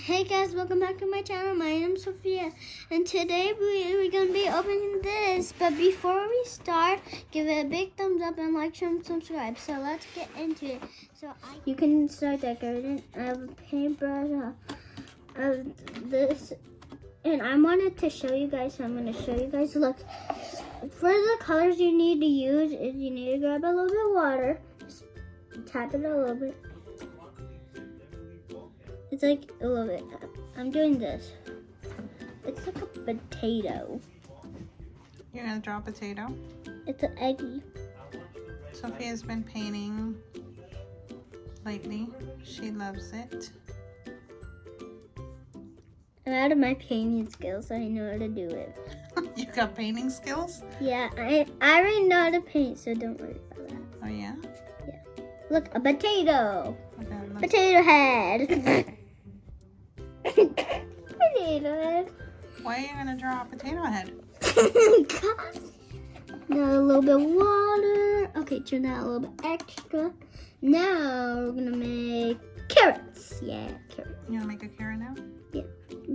Hey guys, welcome back to my channel. My name is Sofia, and today we're going to be opening this. But before we start, give it a big thumbs up and like, share, and subscribe. So let's get into it. You can start decorating. I have a paintbrush of this, and I wanted to show you guys, so I'm going to show you guys. Look, for the colors you need to use is you need to grab a little bit of water, just tap it a little bit. It's like a little bit. I'm doing this. It's like a potato. You're gonna draw a potato? It's an eggy. Sofia's been painting lately. She loves it. I'm out of my painting skills, so I know how to do it. You got painting skills? Yeah, I already know how to paint, so don't worry about that. Oh yeah? Yeah. Look, a potato. Okay, look. Potato head. Potato head. Why are you gonna draw a potato head? Now a little bit of water. Okay, turn that a little bit extra. Now we're gonna make carrots. Yeah, carrots. You wanna make a carrot now? Yeah.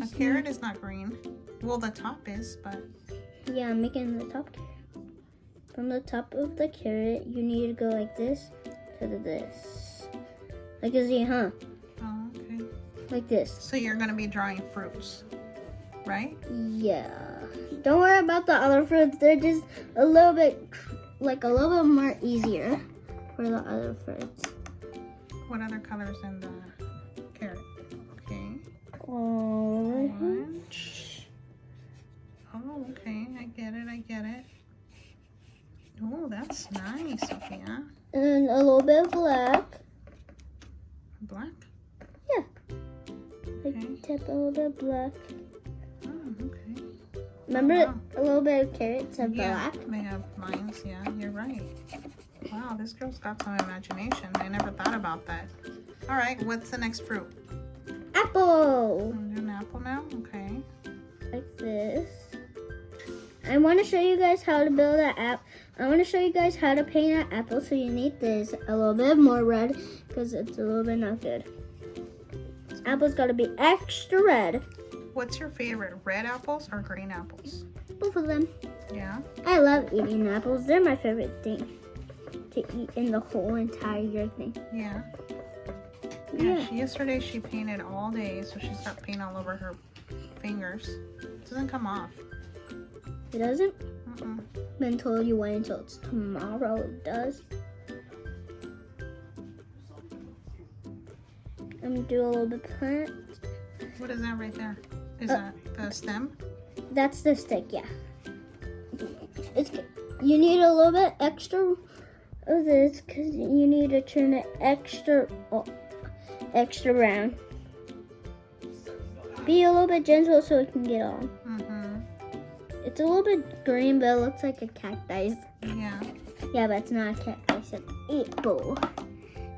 A carrot is not green. Well, the top is, but... Yeah, I'm making the top carrot. From the top of the carrot, you need to go like this to this. Like a Z, huh? Oh, okay. Like this. So you're gonna be drawing fruits, right? Yeah. Don't worry about the other fruits. They're just a little bit, like a little bit more easier for the other fruits. What other colors in the carrot? Okay. Orange. Oh, okay. I get it. Oh, that's nice, Sophia. And a little bit of black. Black? Yeah. Like Okay. tip a little bit of black. Oh, okay. Remember Oh, wow. a little bit of carrots have Yeah, black? they have lines. Yeah, you're right. Wow, this girl's got some imagination. I never thought about that. All right, what's the next fruit? Apple. I'm doing an apple now. Okay. Like this. I want to show you guys how to build an app. I want to show you guys how to paint an apple. So you need this a little bit more red because it's a little bit not good. Apple's got to be extra red. What's your favorite, red apples or green apples? Both of them. Yeah. I love eating apples. They're my favorite thing to eat in the whole entire thing. Yeah. Yeah. Yesterday she painted all day, so she's got paint all over her fingers. It doesn't come off. It doesn't? Mm-mm. Been told you wait until it's tomorrow. It does. I'm gonna do a little bit of plant. What is that right there? Is that the stem? That's the stick, yeah. You need a little bit extra of this because you need to turn it extra round. Be a little bit gentle so it can get on. Mm-hmm. It's a little bit green, but it looks like a cactus. Yeah. Yeah, but it's not a cactus, it's an apple.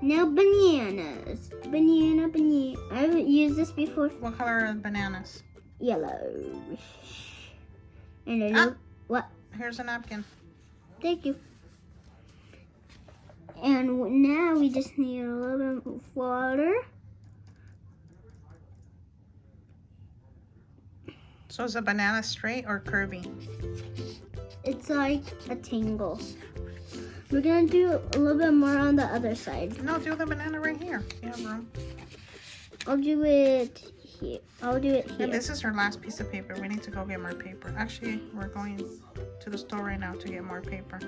Now bananas. Banana. I haven't used this before. What color are the bananas? Yellow. And what? Here's a napkin. Thank you. And now we just need a little bit of water. So is a banana straight or curvy? It's like a tangle. We're gonna do a little bit more on the other side. No, do the banana right here. You have room. I'll do it here. I'll do it here. And this is her last piece of paper. We need to go get more paper. Actually, we're going to the store right now to get more paper.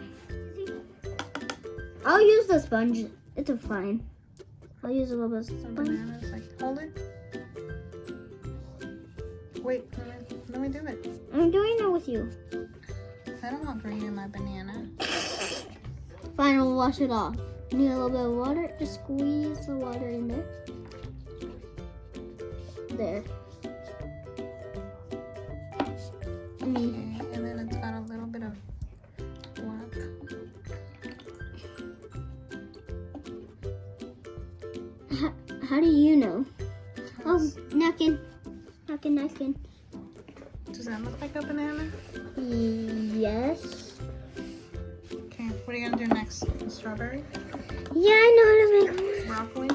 I'll use the sponge. It's fine. I'll use a little bit of Some sponge. bananas, like, hold it. Wait, let me do it. I'm doing it with you. I don't want green in my banana. Fine, I'll wash it off. Need a little bit of water. Just squeeze the water in there. There. Okay, and then it's got a little bit of black. How do you know? Oh, napkin. Napkin. Does that look like a banana? Yes. Okay, what are you gonna do next? Strawberry? Yeah, I know how to make one. Broccoli?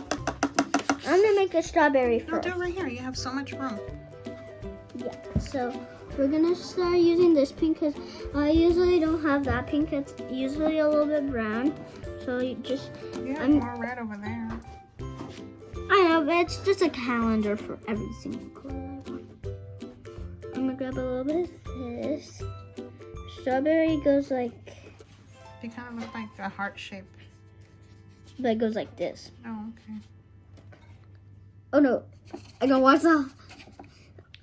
I'm gonna make a strawberry No, first. do it right here. You have so much room. Yeah, so we're gonna start using this pink because I usually don't have that pink. It's usually a little bit brown. So you just, You have more red over there. I know, but it's just a calendar for every single color I want. I'm gonna grab a little bit of this. Strawberry goes like, They kind of look like a heart shape. but it goes like this. Oh, okay. Oh no, I gotta watch that.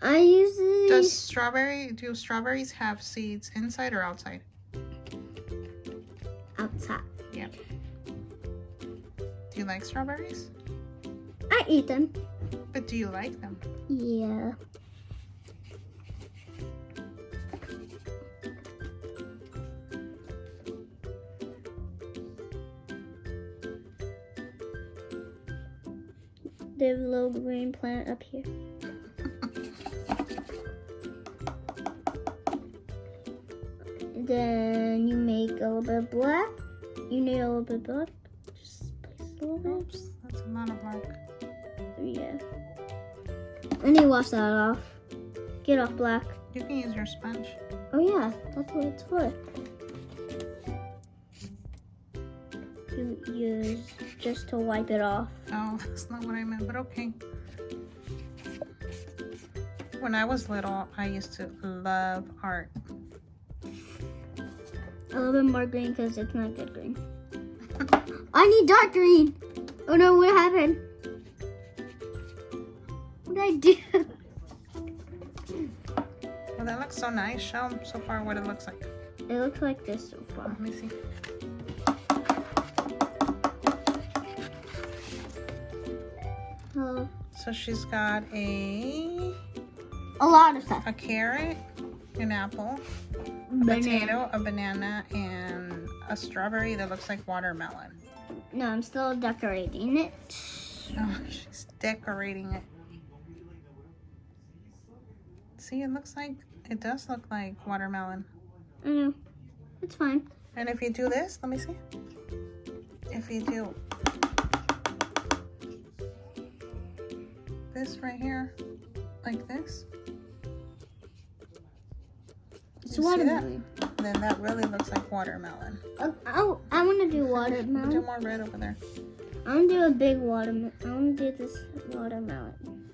I usually Do strawberries have seeds inside or outside? outside. Yeah. Do you like strawberries? I eat them. But do you like them? Yeah. There's a little green plant up here. Then you make a little bit of black. You need a little bit of black. Just place a little bit. Oops, that's a lot of black. Yeah. And you wash that off. Get off black. You can use your sponge. Oh yeah, that's what it's for. You use just to wipe it off. Oh, that's not what I meant, but okay. When I was little, I used to love art. A little bit more green because it's not good green. I need dark green. Oh no, what happened? What did I do? Well, that looks so nice. Show them so far what it looks like. It looks like this so far. Let me see. Oh, So she's got a lot of stuff. carrot, an apple, a potato, a banana, and a strawberry that looks like watermelon. No, I'm still decorating it. Oh, she's decorating it. See, it does look like watermelon. I know. It's fine. And if you do this, let me see. If you do this right here, like this. It's You see watermelon. that? Then that really looks like watermelon. Oh, I want to do Do watermelon. more red over there. I want to do a big watermelon. I want to do this watermelon.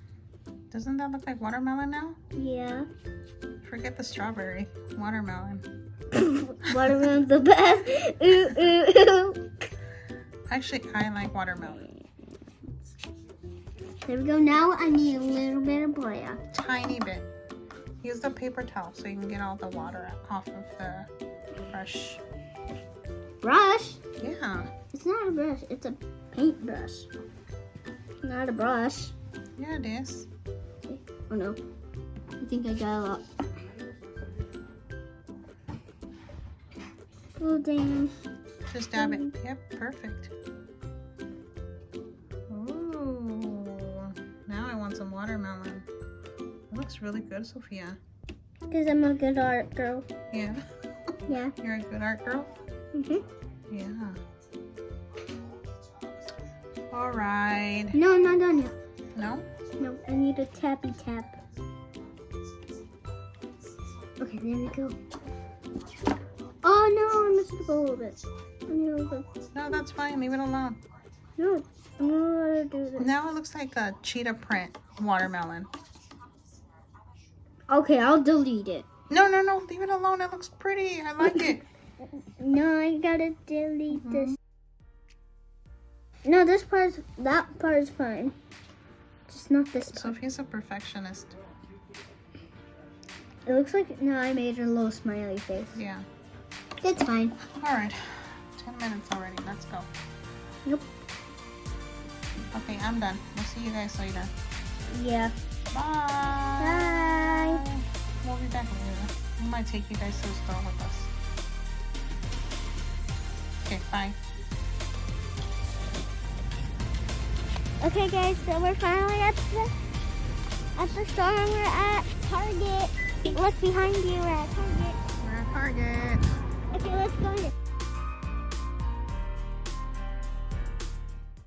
Doesn't that look like watermelon now? Yeah. Forget the strawberry. Watermelon. Watermelon's the best. Ooh, ooh, ooh. Actually, I like watermelon. There we go. Now I need a little bit of black. Tiny bit. Use the paper towel so you can get all the water off of the brush. Brush? Yeah. It's not a brush. It's a paintbrush. Not a brush. Yeah, it is. Oh no. I think I got a lot. Oh damn. Just dab it. Yep, perfect. Ooh. Now I want some watermelon. It looks really good, Sophia. Because I'm a good art girl. Yeah. Yeah. You're a good art girl? Mhm. Yeah. All right. No, I'm not done yet. No? No, I need a tappy tap. Okay, there we go. Oh no, I messed up a little bit. I need a little bit. No, that's fine. Leave it alone. No, I'm gonna let her do this. Now it looks like a cheetah print watermelon. Okay, I'll delete it. No, no, no. Leave it alone. It looks pretty. I like it. No, I gotta delete this. No, that part is fine. Just not this part. Sophia's a perfectionist. It looks like, no, I made her a little smiley face. Yeah. It's fine. All right. 10 minutes already. Let's go. Nope. Okay, I'm done. We'll see you guys later. Yeah. Bye. Bye. We'll be back later. We might take you guys to the store with us. Okay, bye. Okay, guys, so we're finally at the store and we're at Target. Look behind you, we're at Target. We're at Target. Okay, let's go in.